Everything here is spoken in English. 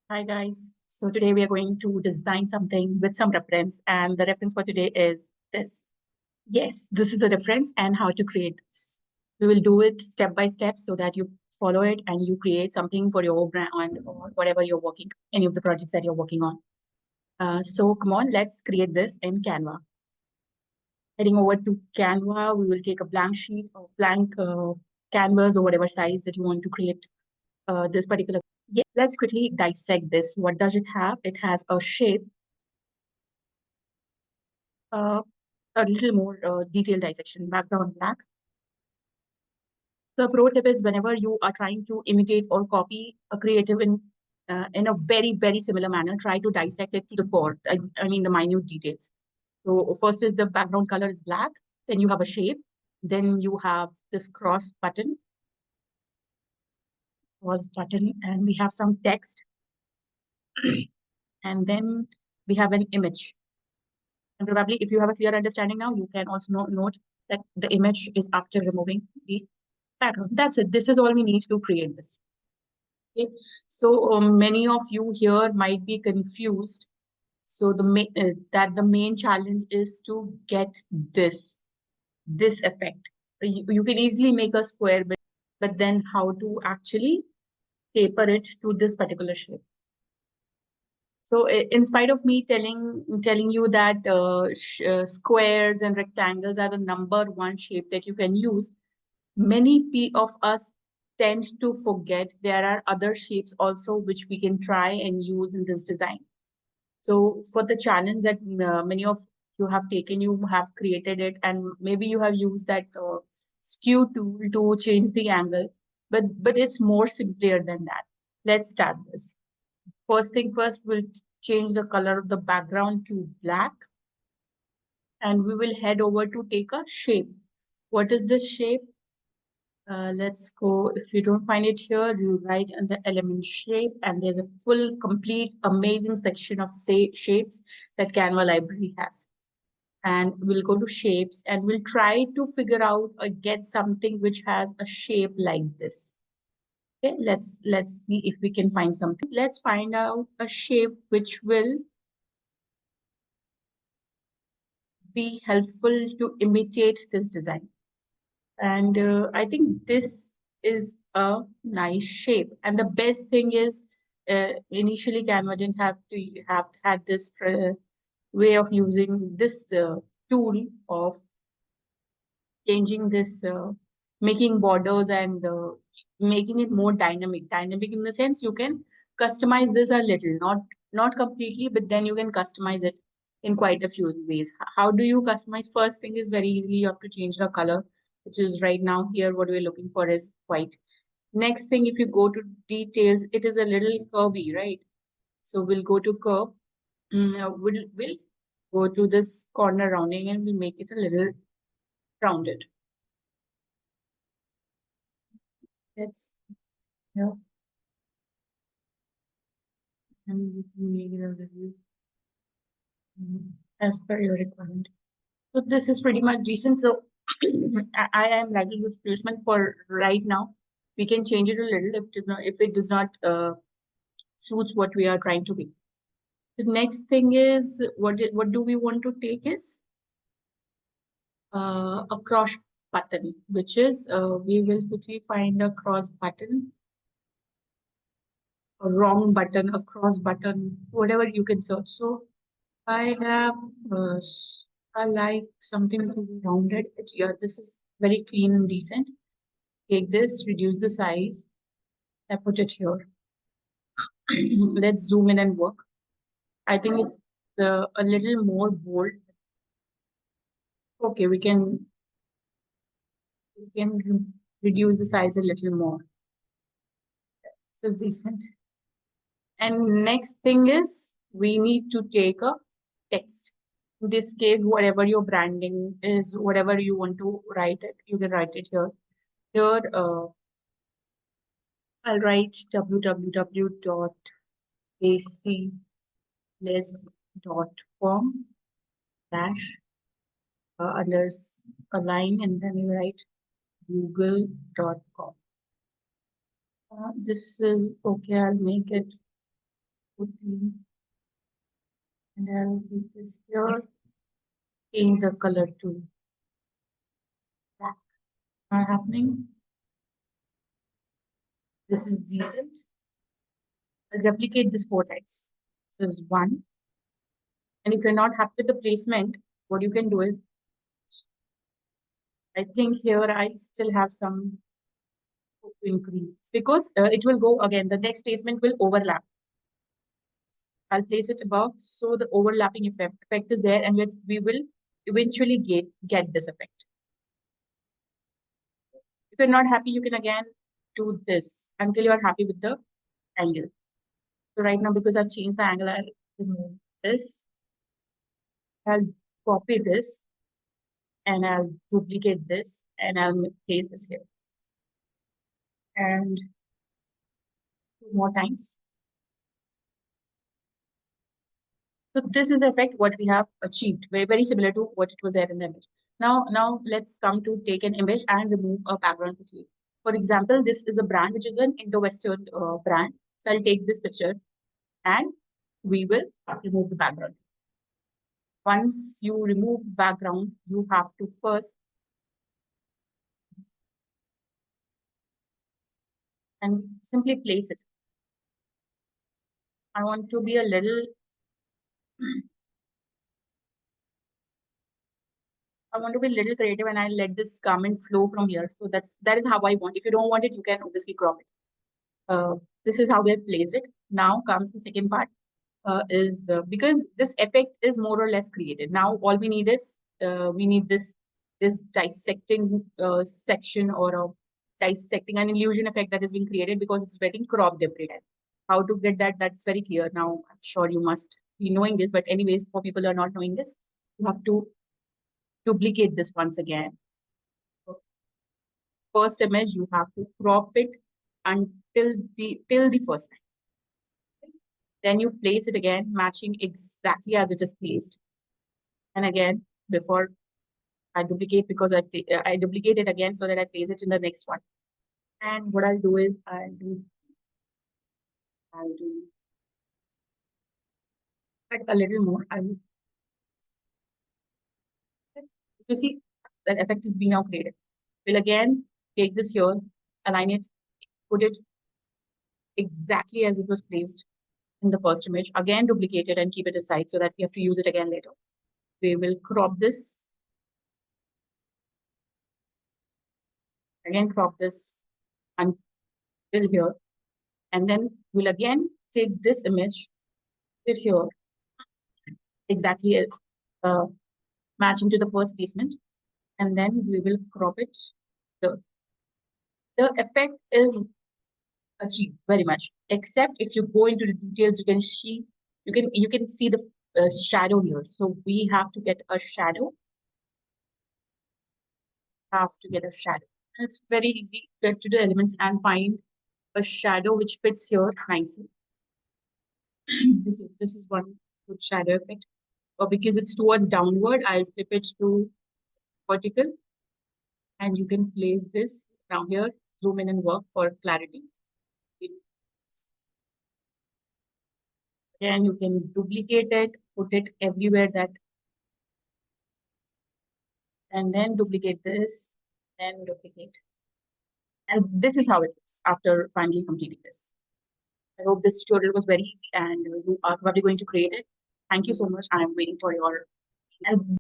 Hi guys. So today we are going to design something with some reference, and the reference for today is this. Yes, this is the reference and how to create this. We will do it step by step so that you follow it and you create something for your brand or whatever you're working, any of the projects that you're working on. So come on, let's create this in Canva. Heading over to Canva, we will take a blank sheet or blank canvas or whatever size that you want to create this particular. Yeah, let's quickly dissect this. What does it have? It has a shape, uh, a little more detailed dissection, background black. The pro tip is whenever you are trying to imitate or copy a creative in a very, very similar manner, try to dissect it to the core. I mean the minute details. So first is the background color is black, then you have a shape, then you have this cross button, and we have some text, and then we have an image. And probably if you have a clear understanding now, you can also note that the image is after removing the background. That's it. This is all we need to create this. Okay. So many of you here might be confused. So the main challenge is to get this effect. You can easily make a square, but then how to actually taper it to this particular shape. So in spite of me telling you that squares and rectangles are the number one shape that you can use, many of us tend to forget there are other shapes also which we can try and use in this design. So for the challenge that many of you have taken, you have created it, and maybe you have used that skew tool to change the angle, but it's more simpler than that. Let's start this. First thing first, we'll change the color of the background to black, and we will head over to take a shape. What is this shape? Let's go. If you don't find it here, you write on the element shape, and there's a full, complete, amazing section of shapes that Canva library has. And we'll go to shapes, and we'll try to figure out or get something which has a shape like this. Okay, let's see if we can find something. Let's find out a shape which will be helpful to imitate this design. And I think this is a nice shape. And the best thing is, initially Canva didn't have to have had this way of using this tool of changing this, making borders and making it more dynamic. Dynamic in the sense you can customize this a little, not completely, but then you can customize it in quite a few ways. How do you customize? First thing is very easily you have to change the color, which is right now here what we're looking for is white. Next thing, if you go to details, it is a little curvy, right? So we'll go to curve. We'll go to this corner rounding and we'll make it a little rounded. Let's yeah, and we can make it a little as per your requirement. So this is pretty much decent. So I am liking this placement for right now. We can change it a little if it does not suits what we are trying to be. The next thing is what do we want to take is a cross button, which is we will quickly find a cross button, a wrong button, a cross button, whatever you can search. So I have I like something to be rounded. Yeah, this is very clean and decent. Take this, reduce the size. I put it here. Let's zoom in and work. I think it's a little more bold. Okay, we can reduce the size a little more. This is decent. And next thing is we need to take a text. In this case, whatever your branding is, whatever you want to write it, you can write it here. Here, I'll write www.acless.com dash under a line and then you write google.com. This is okay, I'll make it 14, and I'll keep this here. Change the color to black. Not happening. This is the end. I'll replicate this 4 times. This is 1. And if you're not happy with the placement, what you can do is, I think here I still have some to increase because it will go again. The next placement will overlap. I'll place it above, so the overlapping effect is there, and we will eventually get this effect. If you're not happy, you can again do this until you are happy with the angle. So right now, because I've changed the angle, I'll remove this. I'll copy this and I'll duplicate this and I'll place this here. And 2 more times. So this is the effect what we have achieved, very, very similar to what it was there in the image. Now let's come to take an image and remove a background quickly. For example, this is a brand which is an Indo-Western brand. So I'll take this picture and we will remove the background. Once you remove the background, you have to first and simply place it. I want to be a little creative, and I let this comment flow from here. So that is how I want. If you don't want it, you can obviously crop it. This is how we have placed it. Now comes the second part. Is because this effect is more or less created. Now all we need is we need this dissecting section, or a dissecting an illusion effect that has been created because it's getting cropped every time. How to get that? That's very clear. Now I'm sure you must be knowing this, but anyways, for people who are not knowing this, you have to duplicate this once again. First image, you have to crop it until the first time. Then you place it again, matching exactly as it is placed. And again, before I duplicate, because I duplicate it again so that I place it in the next one. And what I'll do is I'll do a little more. You see that effect is being now created. We'll again take this here, align it, put it exactly as it was placed in the first image. Again, duplicate it and keep it aside so that we have to use it again later. We will crop this. Again, crop this until here. And then we'll again take this image, put here, exactly matching to the first placement. And then we will crop it. The effect is achieved very much, except if you go into the details, you can see the shadow here. So we have to get a shadow. It's very easy. Go to the elements and find a shadow which fits here nicely. This is one good shadow effect. Or because it's towards downward, I'll flip it to vertical, and you can place this down here, zoom in and work for clarity. Again, you can duplicate it, put it everywhere that, and then duplicate this, then duplicate. And this is how it is after finally completing this. I hope this tutorial was very easy and you are probably going to create it. Thank you so much. I am waiting for your, and